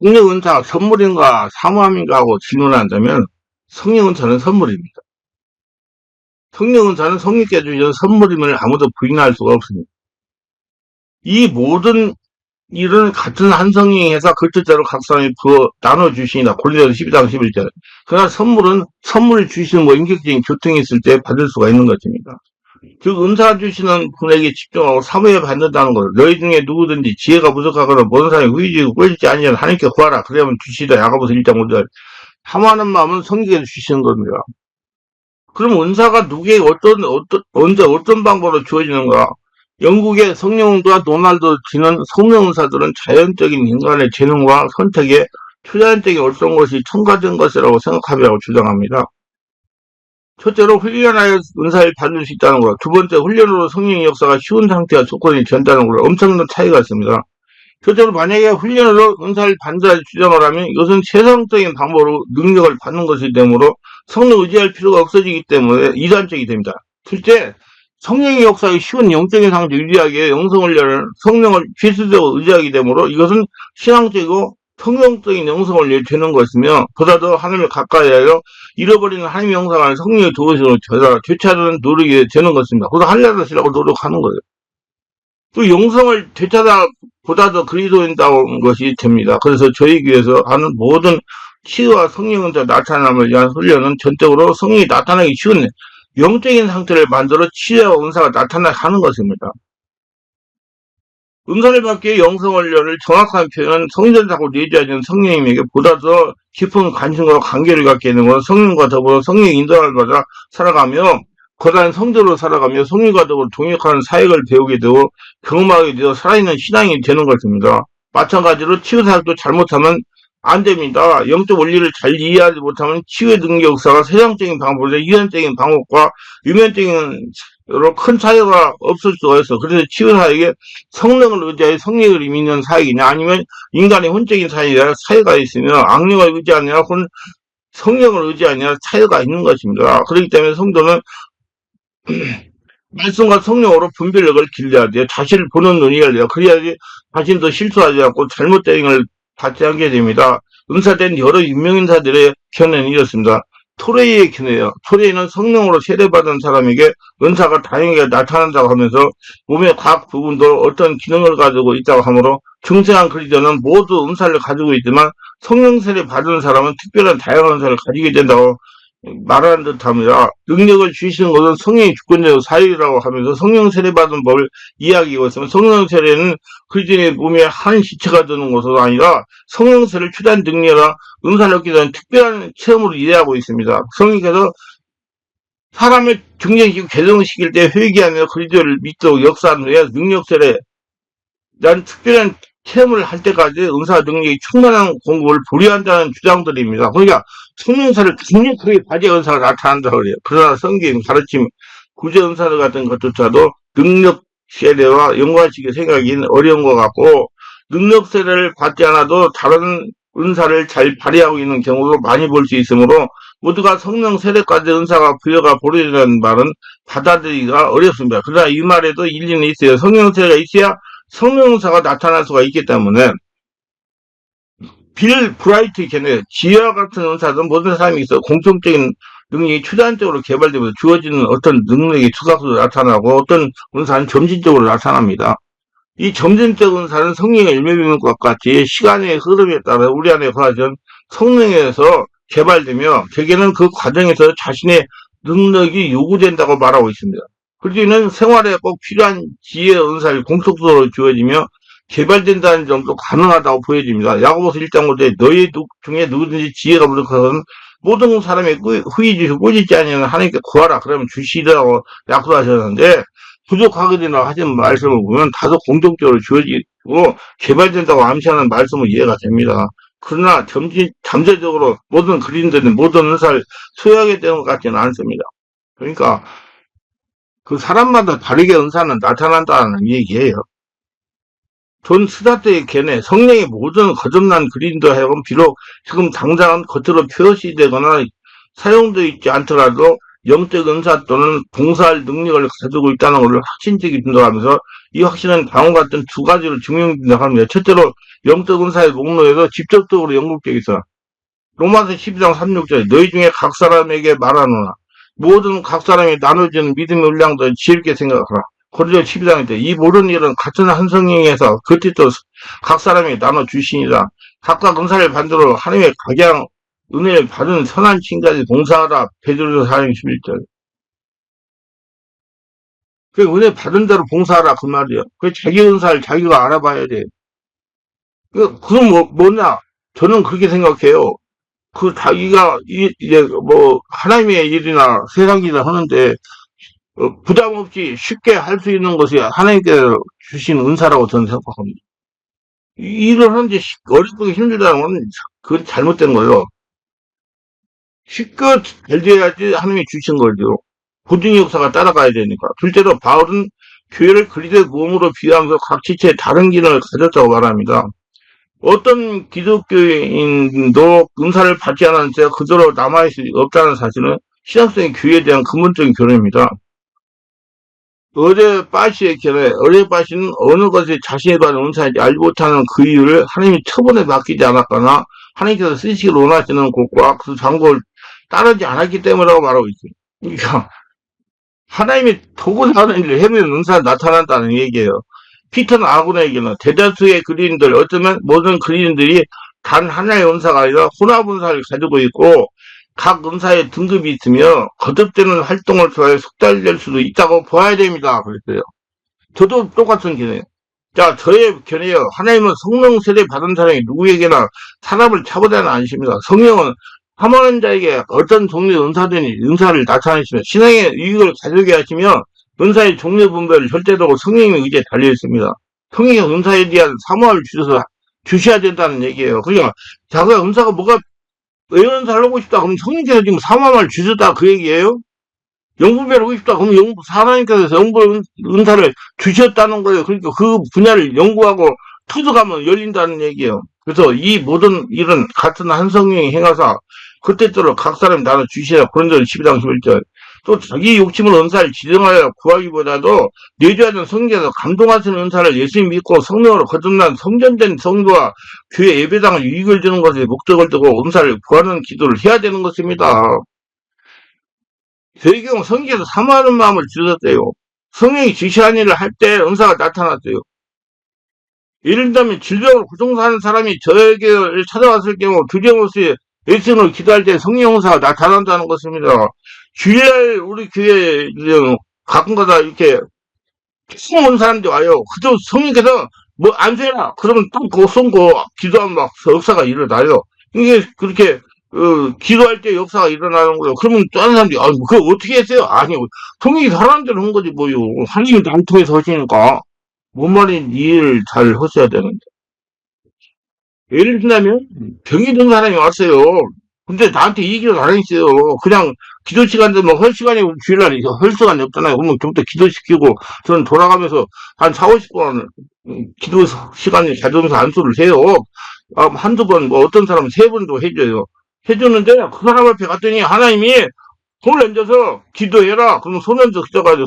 성령은사 선물인가 사모함인가 하고 질문한다면 성령은사는 선물입니다. 성령은사는 성령께 주신 선물임을 아무도 부인할 수가 없습니다. 이 모든 일은 같은 한 성령에서 그 뜻대로 각 사람이 나눠주시니다. 고린도서 12장 11절. 그러나 선물은 선물을 주시는 인격적인 교통이 있을 때 받을 수가 있는 것입니다. 즉 은사 주시는 분에게 집중하고 사모에 받는다는 것. 너희 중에 누구든지 지혜가 부족하거나 모든 사람이 후이지고 꼴지지 아니하면 하나님께 구하라. 그러면 주시다. 야고보서 1장 5절. 사모하는 마음은 성령에게 주시는 겁니다. 그럼 은사가 누구에게 언제 어떤 방법으로 주어지는가? 영국의 성령과 도널드 지는 성령은사들은 자연적인 인간의 재능과 선택에 초자연적인 어떤 것이 첨가된 것이라고 생각하라고 주장합니다. 첫째로 훈련하여 은사를 받을 수 있다는 것. 두 번째, 훈련으로 성령의 역사가 쉬운 상태와 조건이 된다는 것. 엄청난 차이가 있습니다. 첫째로 만약에 훈련으로 은사를 받는다 주장을 하면 이것은 세상적인 방법으로 능력을 받는 것이기 되므로 성령 의지할 필요가 없어지기 때문에 이단적이 됩니다. 둘째, 성령의 역사에 쉬운 영적인 상태 유리하게 영성훈련을 성령을 필수적으로 의지하게 되므로 이것은 신앙적이고 성경적인 영성훈련이 되는 것이며 보다 더 하나님을 가까이 하여 잃어버리는 하나님의 영상을 성령의 도우심으로 되찾는 노력이 되는 것입니다. 그래서 하려시라고 노력하는 거예요. 또 영성을 되찾아 보다 더 그리스도인다운 것이 됩니다. 그래서 저희 교회에서 하는 모든 치유와 성령의 나타남을 위한 훈련은 전적으로 성령이 나타나기 쉬운 영적인 상태를 만들어 치유와 은사가 나타나게 하는 것입니다. 은사를 받기 위해 영성훈련을 정확한 표현은 성전자고 내주하는 성령님에게 보다 더 깊은 관심과 관계를 갖게 되는 것은 성령과 더불어 성령의 인도를 받아 살아가며 거대한 성도로 살아가며 성령과 더불어 동역하는 사역을 배우게 되고 경험하게 되어 살아있는 신앙이 되는 것입니다. 마찬가지로 치유사역도 잘못하면 안 됩니다. 영적 원리를 잘 이해하지 못하면 치유의 능력 역사가 세상적인 방법보다 유연적인 방법과 유면적인 큰 차이가 없을 수가 있어. 그래서 치유사역에 성령을 의지하여 성령을 믿는 사역이냐 아니면 인간의 혼적인 사이가 있으며 악령을 의지하느냐 혹은 성령을 의지하느냐 차이가 있는 것입니다. 그렇기 때문에 성도는 말씀과 성령으로 분별력을 길러야 돼요. 자신을 보는 눈이 열려요. 그래야지 자신도 실수하지 않고 잘못된 걸 받지 않게 됩니다. 은사된 여러 유명인사들의 견해는 이렇습니다. 토레이의 견해예요. 토레이는 성령으로 세례받은 사람에게 은사가 다양하게 나타난다고 하면서 몸의 각 부분도 어떤 기능을 가지고 있다고 하므로 중생한 그리스도는 모두 은사를 가지고 있지만 성령 세례 받은 사람은 특별한 다양한 은사를 가지게 된다고 말하는 듯합니다. 능력을 주시는 것은 성령의 주권적 사역이라고 하면서 성령 세례 받은 법을 이야기하고 있으면 성령 세례는 그리스도인의 몸에 한 시체가 되는 것은 아니라 성령 세례를 추단 능력이나 은사를 얻게 되는 특별한 체험으로 이해하고 있습니다. 성령께서 사람을 중정시키고 개정시킬 때 회개하며 그리스도를 믿도록 역사한 후에 능력 세례 난 특별한 체험을 할 때까지 은사 능력이 충만한 공급을 보류한다는 주장들입니다. 그러니까 성령사를 강력하게 받아야 은사가 나타난다고 그래요. 그러나 성경 가르침 구제 은사들 같은 것조차도 능력 세례와 연관시켜 생각하기는 어려운 것 같고 능력 세례를 받지 않아도 다른 은사를 잘 발휘하고 있는 경우도 많이 볼 수 있으므로 모두가 성령 세례까지 은사가 부여가 보류되는 말은 받아들이기가 어렵습니다. 그러나 이 말에도 일리는 있어요. 성령 세례가 있어야 성령사가 나타날 수가 있기 때문에 빌 브라이트 견해 지혜와 같은 은사든 모든 사람이 있어 공통적인 능력이 초자연적으로 개발되면서 주어지는 어떤 능력이 추가적으로 나타나고 어떤 은사는 점진적으로 나타납니다. 이 점진적 은사는 성령의 열매 맺는 것 같이 시간의 흐름에 따라 우리 안에 거하던 성령에서 개발되며 대개는 그 과정에서 자신의 능력이 요구된다고 말하고 있습니다. 그리고는 생활에 꼭 필요한 지혜의 은사를 공통적으로 주어지며 개발된다는 점도 가능하다고 보여집니다. 야고보서 1장 5절에 너희 중에 누구든지 지혜가 부족하거든 모든 사람의 후이 주시고 꾸짖지 아니하면 하나님께 구하라. 그러면 주시리라고 약속하셨는데 부족하게 되나 하신 말씀을 보면 다소 공통적으로 주어지고 개발된다고 암시하는 말씀은 이해가 됩니다. 그러나 잠재적으로 모든 그린들은 모든 은사를 소유하게 되는 것 같지는 않습니다. 그러니까 그 사람마다 다르게 은사는 나타난다는 얘기예요. 존 스타트의 견해, 성령의 모든 거듭난 그린도 하여금 비록 지금 당장은 겉으로 표시되거나 사용되어 있지 않더라도 영적 은사 또는 봉사할 능력을 가지고 있다는 것을 확신되게 된다고 하면서 이 확신은 다음과 같은 두 가지로 증명된다고 합니다. 첫째로 영적 은사의 목록에서 직접적으로 연결되어 있어. 로마서 12장 36절 너희 중에 각 사람에게 말하노라. 모든 각 사람이 나눠지는 믿음의 분량도 지혜롭게 생각하라. 고린도 12장에 때 이 모든 일은 같은 한 성령에서 그 뜻도 각 사람에게 나눠주시니라. 각각 은사를 받으러 하나님의 각양 은혜를 받은 선한 친까지 봉사하라. 베드로서 4장 11절. 그 은혜 받은 대로 봉사하라 그 말이에요. 그 자기 은사를 자기가 알아봐야 돼. 그건 뭐냐? 저는 그렇게 생각해요. 그 자기가 이제 뭐 하나님의 일이나 세상 일을 하는데 부담 없이 쉽게 할 수 있는 것이 하나님께서 주신 은사라고 저는 생각합니다. 이 일을 하는데 어렵고 힘들다는 건 그건 잘못된 거예요. 쉽게 잘 돼야지 하나님이 주신 거죠. 보증의 역사가 따라가야 되니까. 둘째로 바울은 교회를 그리스도의 몸으로 비유하면서 각 지체의 다른 기능을 가졌다고 말합니다. 어떤 기독교인도 은사를 받지 않은 채 그대로 남아있을 수 없다는 사실은 신학적인 교회에 대한 근본적인 견해입니다. 어제 빠시의 견해, 어제 빠시는 어느 것이 자신에 관한 은사인지 알지 못하는 그 이유를 하나님이 처분에 맡기지 않았거나 하나님께서 쓰시기를 원하시는 곳과 그 장고를 따르지 않았기 때문이라고 말하고 있어요. 그러니까 하나님이 도구를 하는 일을 해면 은사가 나타난다는 얘기예요. 피터는 아군에게는 대다수의 그리인들, 어쩌면 모든 그리인들이 단 하나의 은사가 아니라 혼합 은사를 가지고 있고 각 은사의 등급이 있으며 거듭되는 활동을 통해 속달될 수도 있다고 보아야 됩니다. 그랬어요. 저도 똑같은 견해예요. 자, 저의 견해요. 하나님은 성령 세례 받은 사람이 누구에게나 사람을 차보다는 않으십니다. 성령은 사모하는 자에게 어떤 종류의 은사를 나타내시며 신앙의 유익을 가져게 하시며 은사의 종류 분별을 절대적으로 성령의 의지에 달려 있습니다. 성령의 은사에 대한 사모함을 주셔야 된다는 얘기예요. 그러니까 자기가 은사가 뭐가 왜 은사를 하고 싶다 그러면 성령께서 지금 사모함을 주셨다 그 얘기예요. 영분별을 하고 싶다 그러면 하나님께서 영분 은사를 주셨다는 거예요. 그러니까 그 분야를 연구하고 터득하면 열린다는 얘기예요. 그래서 이 모든 일은 같은 한 성령이 행하사 그때대로 각 사람이 나눠 주시라. 고린도 12장 11절. 또 자기 욕심을 은사를 지정하여 구하기보다도 내주하는 성령께서 감동하시는 은사를 예수님 믿고 성령으로 거듭난 성전된 성도와 교회 예배당을 유익을 주는 것에 목적을 두고 은사를 구하는 기도를 해야 되는 것입니다. 저희 경우 성령께서 사모하는 마음을 주셨대요. 성령이 지시한 일을 할 때 은사가 나타났어요. 예를 들면 질병으로 고통사하는 사람이 저에게 찾아왔을 경우 두려움없이 예수님을 기도할 때 성령 은사가 나타난다는 것입니다. 주일날 우리 교회에 가끔가다 이렇게 처음 온 사람들이 와요. 그래도 성령께서 뭐 안 되나? 그러면 또 그거 손고 기도하면 막 역사가 일어나요. 이게 그렇게 기도할 때 역사가 일어나는 거예요. 그러면 다른 사람들이 그거 어떻게 했어요? 아니 성령이 사람한 대로 한 거지 뭐요. 하나님이 날 통해서 하시니까 뭔 말인지 이해를 잘 하셔야 되는데. 예를 들면 병이 든 사람이 왔어요. 근데 나한테 얘기를 안 했어요. 그냥 기도 시간 되면 할 시간이 주일날에 할 시간이 없잖아요. 그러면 좀더 기도시키고 저는 돌아가면서 한 4, 50분 기도 시간을 가져오면서 안수를 해요. 한두 번, 뭐 어떤 사람은 3번도 해줘요. 해주는데 그 사람 앞에 갔더니 하나님이 손을 얹어서 기도해라. 그러면 손 얹어 기도가지고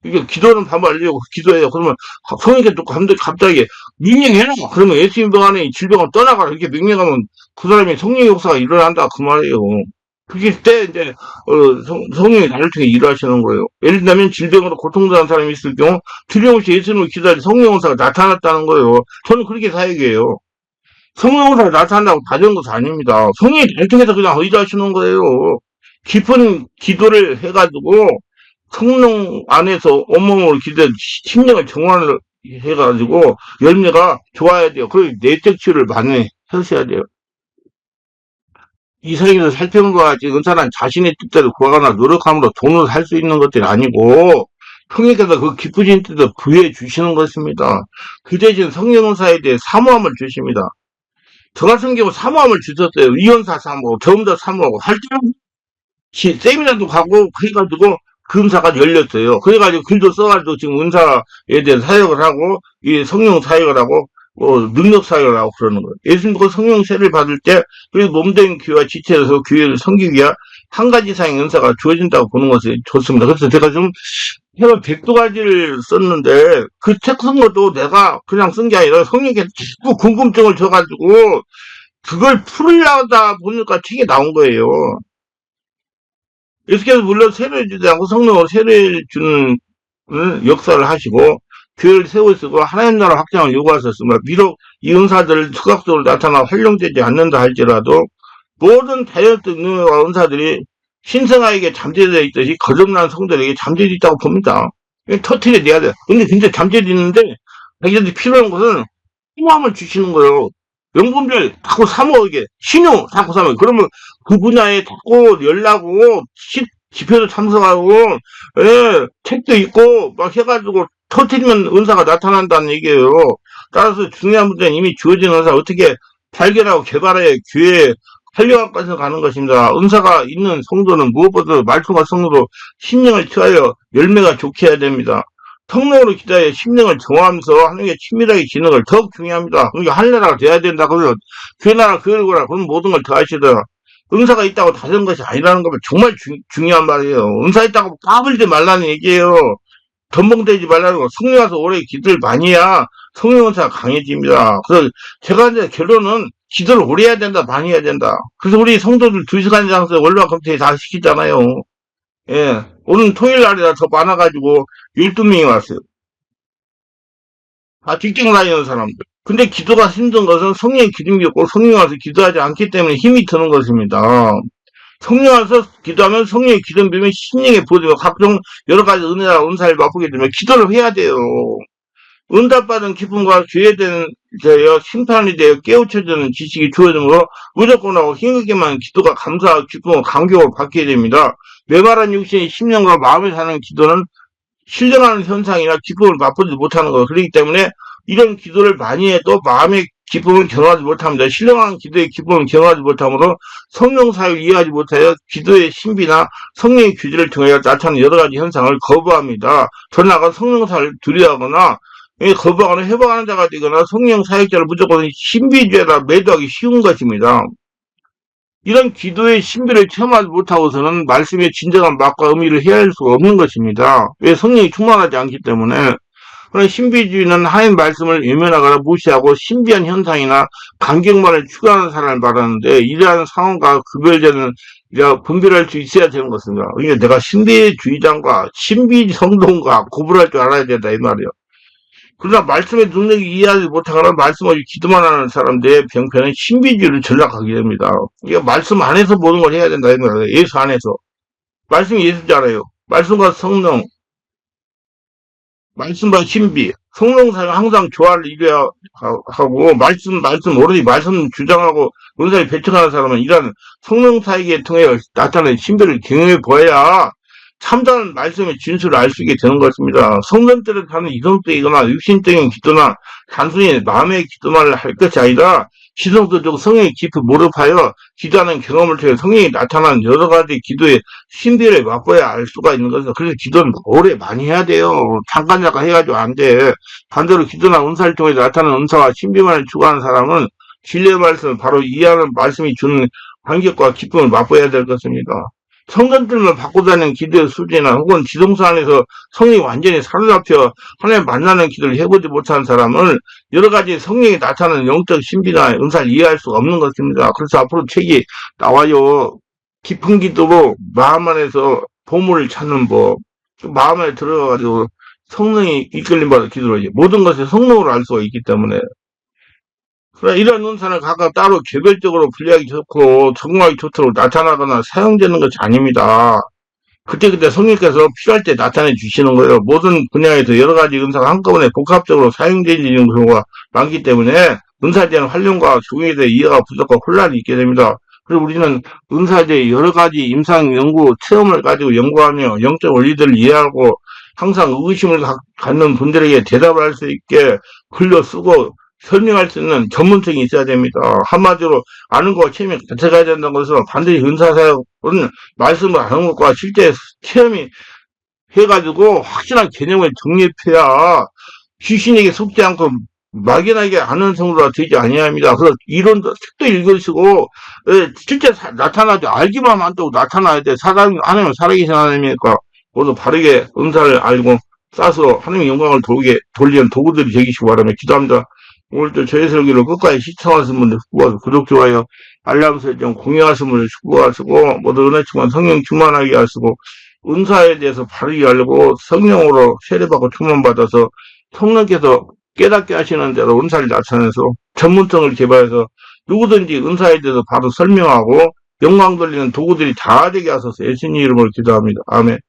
이게 기도는 반발 알려고 기도해요. 그러면 성령께 또 갑자기 명령해라. 그러면 예수님 병 안에 질병을 떠나가라. 이렇게 명령하면 그 사람이 성령의 역사가 일어난다. 그 말이에요. 그게 때 이제 성령이 나를 통해 일하시는 거예요. 예를 들면 질병으로 고통당한 사람이 있을 경우 두려움없이 예수님을 기도할 때 성령 역사가 나타났다는 거예요. 저는 그렇게 사역이에요. 성령 역사가 나타난다고 다 되는 것은 아닙니다. 성령이 나를 통해서 그냥 일하시는 거예요. 깊은 기도를 해가지고 성령 안에서 온몸으로 기도해 심령을 정화를 해가지고 열매가 좋아야 돼요. 그리고 내적 치유를 많이 하셔야 돼요. 이 세계에서 살펴본 것 같이 은사는 자신의 뜻대로 구하거나 노력함으로 돈을 살 수 있는 것들이 아니고 성령께서 그 기쁘신 뜻을 부여해 주시는 것입니다. 그 대신 성령 은사에 대해 사모함을 주십니다. 저 같은 경우 사모함을 주셨어요. 이원사 사모하고 경험자 사모하고 할 때는 세미나도 가고 그래가지고 그 은사가 열렸어요. 그래가지고 글도 써가지고 지금 은사에 대한 사역을 하고 이 성령 사역을 하고 능력 사역을 하고 그러는 거예요. 예수님도 성령 세례를 받을 때 그래서 몸된 교회와 지체에서 교회를 섬기기 위한 한 가지 이상의 은사가 주어진다고 보는 것이 좋습니다. 그래서 제가 좀 해로 100가지를 썼는데 그 책 쓴 것도 내가 그냥 쓴 게 아니라 성령께 자꾸 궁금증을 줘가지고 그걸 풀으려다 보니까 책이 나온 거예요. 예수께서 물론 세례를 주지 않고 성령으로 세례를 주는 역사를 하시고 교회를 세우시고 하나님 나라 확장을 요구하셨습니다. 비록 이 은사들을 즉각적으로 나타나 활용되지 않는다 할지라도 모든 다이어트 능력과 은사들이 신성아에게 잠재되어 있듯이 거듭난 성도에게 잠재되어 있다고 봅니다. 터트려내야 돼. 근데 진짜 잠재되어 있는데 자기들이 필요한 것은 호감을 주시는 거예요. 명분별 자꾸 사모하게, 신용 자꾸 사모하게. 그러면 그 분야에 자꾸 열나고, 집회도 참석하고, 예, 책도 읽고, 막 해가지고, 터트리면 은사가 나타난다는 얘기예요. 따라서 중요한 문제는 이미 주어진 은사 어떻게 발견하고 개발해 교회에 활용하면서 가는 것입니다. 은사가 있는 성도는 무엇보다도 말씀과 성도로 심령을 취하여 열매가 좋게 해야 됩니다. 성령으로 기도하여 심령을 정화하면서 하나님께 친밀하게 지는 걸 더욱 중요합니다. 그러니까 하늘나라가 돼야 된다. 그러면 교회 나라 교회구나. 그럼 모든 걸 더 하시더라. 은사가 있다고 다 되는 것이 아니라는 거면 정말 중요한 말이에요. 은사 있다고 까불지 말라는 얘기예요. 덤벙대지 말라는 거. 성령 와서 오래 기도를 많이 해야 성령 은사가 강해집니다. 그래서 제가 이제 결론은 기도를 오래 해야 된다, 많이 해야 된다. 그래서 우리 성도들 2시간 장에서 원로와 검토에 다 시키잖아요. 예. 오늘 토요일 날이라 더 많아가지고 12명이 왔어요. 다 직장 다니는 사람들. 근데 기도가 힘든 것은 성령의 기름이 없고 성령 와서 기도하지 않기 때문에 힘이 드는 것입니다. 성령 와서 기도하면 성령의 기름 비면 심령의 보호되고 각종 여러 가지 은혜와 은사를 맛보게 되면 기도를 해야 돼요. 응답받은 기쁨과 죄에 대한 심판이 되어 깨우쳐지는 지식이 주어지므로 무조건 하고 힘있게만 기도가 감사하고 기쁨과 감격을 받게 됩니다. 메마른 육신의 심령과 마음에 사는 기도는 신령하는 현상이나 기쁨을 맛보지 못하는 것. 그렇기 때문에 이런 기도를 많이 해도 마음의 기쁨을 경험하지 못합니다. 신령한 기도의 기쁨을 경험하지 못하므로 성령 사역을 이해하지 못하여 기도의 신비나 성령의 규제를 통하여 나타나는 여러 가지 현상을 거부합니다. 더 나아가 성령 사역을 두려워하거나 거부하거나 회방하는 자가 되거나 성령 사역자를 무조건 신비주의라 매도하기 쉬운 것입니다. 이런 기도의 신비를 체험하지 못하고서는 말씀의 진정한 맛과 의미를 헤아릴 수가 없는 것입니다. 왜? 성령이 충만하지 않기 때문에. 그런 신비주의는 하나님 말씀을 외면하거나 무시하고 신비한 현상이나 감격만을 추구하는 사람을 말하는데 이러한 상황과 구별되는 분별할 수 있어야 되는 것입니다. 그러니까 내가 신비주의자인가 신비성도인가 구분할 줄 알아야 된다 이 말이에요. 그러나 말씀의 능력이 이해하지 못하거나 말씀 없이 기도만 하는 사람들의 병폐는 신비주의를 전락하게 됩니다. 그러니까 말씀 안에서 모든 걸 해야 된다 이 말이에요. 예수 안에서. 말씀이 예수잖아요. 말씀과 성령, 말씀과 신비, 성령사가 항상 조화를 이루어야 하고, 오로지 말씀 주장하고, 은사를 배척하는 사람은 이런 성령사에게 통해 나타나는 신비를 경험해 보아야 참다운 말씀의 진술을 알 수 있게 되는 것입니다. 성전들을 하는 이성적이거나 육신적인 기도나 단순히 마음의 기도만 할 것이 아니라 지성도적 성령의 깊이 몰입하여 기도하는 경험을 통해 성령이 나타나는 여러 가지 기도의 신비를 맛보아야 알 수가 있는 것이죠. 그래서 기도는 오래 많이 해야 돼요. 잠깐 해가지고 안 돼. 반대로 기도나 은사를 통해 나타나는 은사와 신비만을 추구하는 사람은 진리의 말씀을 바로 이해하는 말씀이 주는 감격과 기쁨을 맛보아야 될 것입니다. 성전들만 받고 다니는 기도의 수준이나 혹은 지성소 안에서 성령이 완전히 사로잡혀 하나님 만나는 기도를 해보지 못한 사람은 여러 가지 성령이 나타나는 영적 신비나 은사를 이해할 수가 없는 것입니다. 그래서 앞으로 책이 나와요. 깊은 기도로 마음 안에서 보물을 찾는 법, 마음 안에 들어가가지고 성령이 이끌림 받아 기도를 해요. 모든 것을 성령으로 알 수가 있기 때문에. 그래, 이런 은사는 각각 따로 개별적으로 분리하기 좋고 적응하기 좋도록 나타나거나 사용되는 것이 아닙니다. 그때그때 성령께서 필요할 때 나타내 주시는 거예요. 모든 분야에서 여러 가지 은사가 한꺼번에 복합적으로 사용되는 경우가 많기 때문에 은사에 대한 활용과 적용에 대해 이해가 부족하고 혼란이 있게 됩니다. 그리고 우리는 은사에 대해 여러 가지 임상 연구 체험을 가지고 연구하며 영적 원리들을 이해하고 항상 의구심을 갖는 분들에게 대답을 할 수 있게 글로 쓰고 설명할 수 있는 전문성이 있어야 됩니다. 한마디로 아는 것과 체험이 같이 가야 된다는 것은 반드시 은사사역은 말씀을 아는 것과 실제 체험이 해가지고 확실한 개념을 정립해야 귀신에게 속지 않고 막연하게 아는 성도가 되지 아니합니다. 그래서 이론도 책도 읽으시고 실제 나타나죠. 알기만 하면 안 되고 나타나야 돼. 하나님은 살아계신 하나님이니까 모두 바르게 은사를 알고 싸서 하나님의 영광을 돌리는 도구들이 되기시기 바라며 기도합니다. 오늘도 저희 설교를 끝까지 시청하신 분들 축복하시고 구독, 좋아요, 알람 설정, 공유하신 분들 축복하시고 모두 은혜 충만 성령 충만하게 하시고 은사에 대해서 바르게 알고 성령으로 세례받고 충만받아서 성령께서 깨닫게 하시는 대로 은사를 나타내서 전문성을 개발해서 누구든지 은사에 대해서 바로 설명하고 영광 돌리는 도구들이 다 되게 하소서. 예수님 이름으로 기도합니다. 아멘.